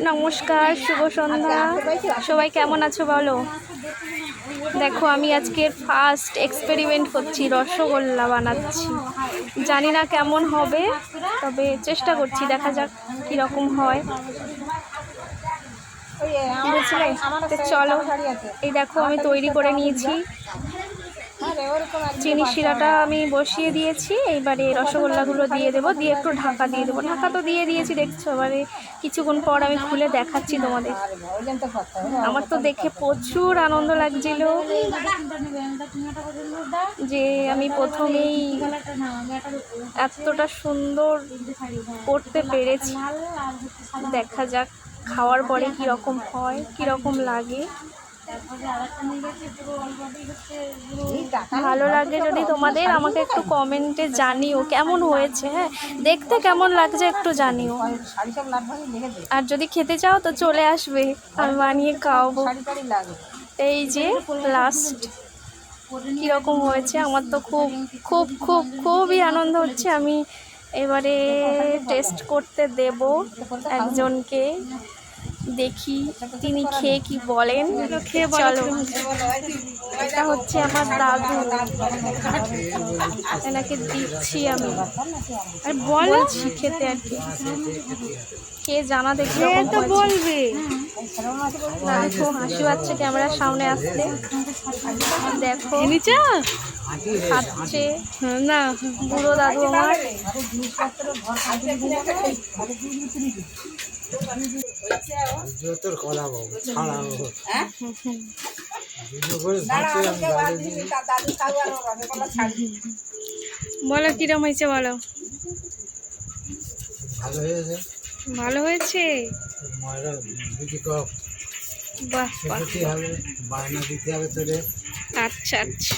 নমস্কার, শুভ সন্ধ্যা। সবাই কেমন আছো বলো? দেখো, আমি আজকে ফার্স্ট এক্সপেরিমেন্ট করছি, রসগোল্লা বানাচ্ছি। জানি না কেমন হবে, তবে চেষ্টা করছি, দেখা যাক কীরকম হয়। বুঝলে? তো চলো, এই দেখো আমি তৈরি করে নিয়েছি। চিনি শিরাটা আমি বসিয়ে দিয়েছি, এইবারে রসগোল্লাগুলো দিয়ে দেবো, দিয়ে একটু ঢাকা দিয়ে দেবো। ঢাকা তো দিয়ে দিয়েছি, দেখছো। এবারে কিছুক্ষণ পর আমি খুলে দেখাচ্ছি তোমাদের। আমার তো দেখে প্রচুর আনন্দ লাগছিল যে আমি প্রথমেই এতটা সুন্দর করতে পেরেছি। দেখা যাক খাওয়ার পরে কীরকম হয়, কীরকম লাগে। ভালো লাগে যদি তোমাদের, আমাকে একটু কমেন্টে জানিও কেমন হয়েছে। হ্যাঁ, দেখতে কেমন লাগছে একটু জানিও। আর যদি খেতে চাও তো চলে আসবে, আমি বানিয়ে খাওয়াবো। এই যে লাস্ট কীরকম হয়েছে, আমার তো খুব খুব খুব খুবই আনন্দ হচ্ছে। আমি এবারে টেস্ট করতে দেব একজনকে, দেখি তিনি খেয়ে কি বলেন। চলো, এটা হচ্ছে আমার দাদু, এনাকে দিচ্ছি আমি। আর বলছি খেতে আর কি, কে জানা দেখে তো বলবে। দেখো হাসি পাচ্ছে ক্যামেরার সামনে আসতে। দেখো খাচ্ছে না বুড়ো দাদু আমার। বলো কিরম হয়েছে, বলো। ভালো হয়েছে। বাহ, আচ্ছা আচ্ছা।